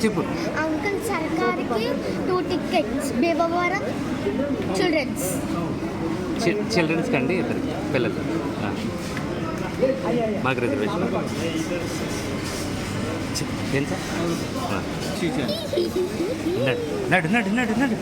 చెప్పు. Uncle సర్కార్కి 2 tickets Bhimavaram children's కండి ఇద్దరు పిల్లలు మాకు రిజర్వేషన్ ఏం సార్ నడు నడు నడు నడు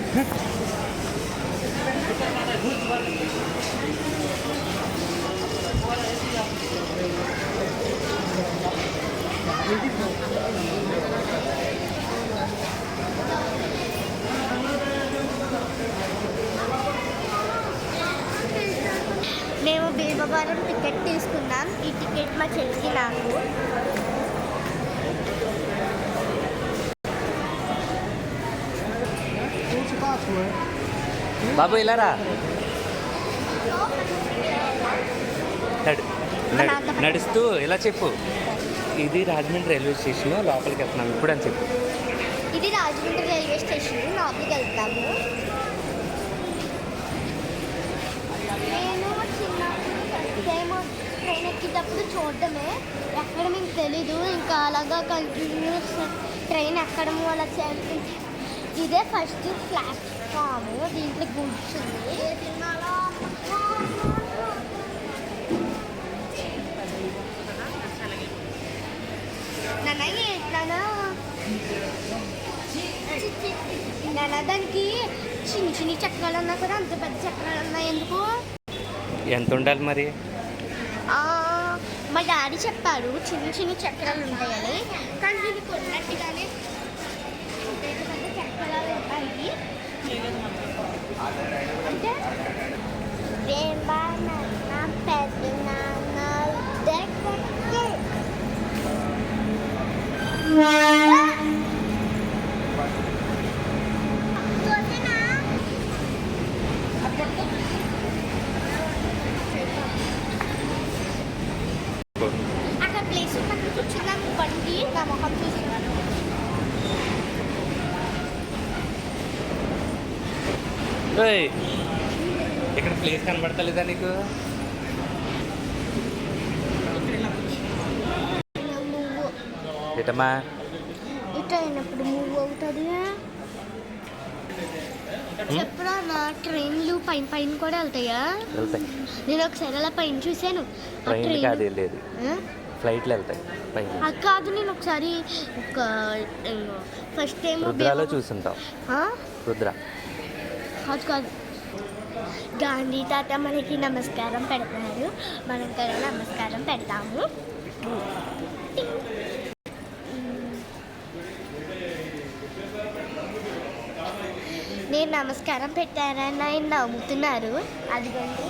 మేము భీమవరం టికెట్ తీసుకున్నాం. ఈ టికెట్ మా చెల్లికి నాకు. బాబు ఇలా రా నడుస్తూ ఇలా చెప్పు. ఇది రాజమండ్రి రైల్వే స్టేషన్ లోపలికి వెళ్తున్నాము ఇప్పుడు అని చెప్పు. ఇది రాజమండ్రి రైల్వే స్టేషన్ లోపలికి వెళ్తాము. నేను చిన్నప్పుడు ట్రైన్ ఎక్కేటప్పుడు చూడటమే, ఎక్కడ మీకు తెలీదు. ఇంకా అలాగా కంటిన్యూస్ ట్రైన్ ఎక్కడము అలా చేస్తుంది. ఇదే ఫస్ట్ ప్లాట్ఫామ్, దీంట్లో కూర్చుంది. దానికి చిన్న చిన్న చక్రాలు ఉన్నా కూడా అంత పెద్ద చక్రాలు ఉన్నాయి. ఎందుకు ఎంత ఉండాలి మరి? మా డాడీ చెప్పారు చిన్న చిన్న చక్రాలు ఉంటాయని. కానీ దీనికి ఉన్నట్టుగానే పెద్ద పెద్ద చక్రాలు ఉంటాయి. అంటే పెద్ద నాన్న అక్కడ ప్లేస్ పక్కన కూర్చున్నాం. బండి నా మొహం చూస్తున్నాను. ఇక్కడ ప్లేస్ కనబడతలేదా నీకు? ఏటమ్మా ఇటు అయినప్పుడు మూవ్ అవుతుంది. చెప్పురా నా ట్రైన్లు పైన పైన కూడా వెళ్తాయా? వెళ్తాయి. నేను ఒకసారి అలా పైన చూశాను. ట్రైన్ కాదు వెళ్ళేది, ఫ్లైట్లు వెళ్తాయి పైన. అది కాదు, నేను ఒకసారి ఫస్ట్ టైం రుద్రాలో చూసుంటాం. రుద్ర అది కాదు, గాంధీ తాత మనకి నమస్కారం పెడతారు, మనం కూడా నమస్కారం పెడతాము. నేను నమస్కారం పెట్టానని ఆయన నవ్వుతున్నారు. అదిగోండి.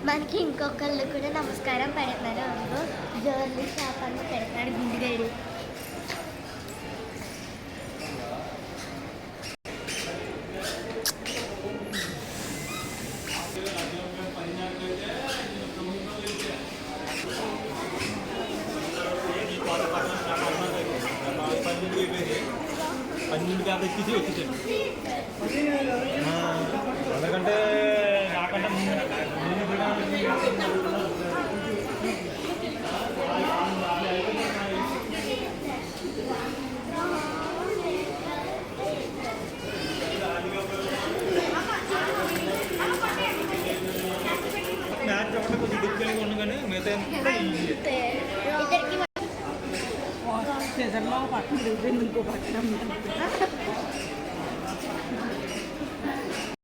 మనకి ఇంకొకళ్ళు కూడా నమస్కారం పెడతారు. అందులో జోర్లీ షాప్ అని పెడతాడు గుండెగాడు. ఎందుకంటే నాకంటే మ్యాచ్ ఒకటే కొంచెం డిఫికల్ట్గా ఉంది కానీ మిగతా సీజన్లో పక్కన ఇంకో పక్కన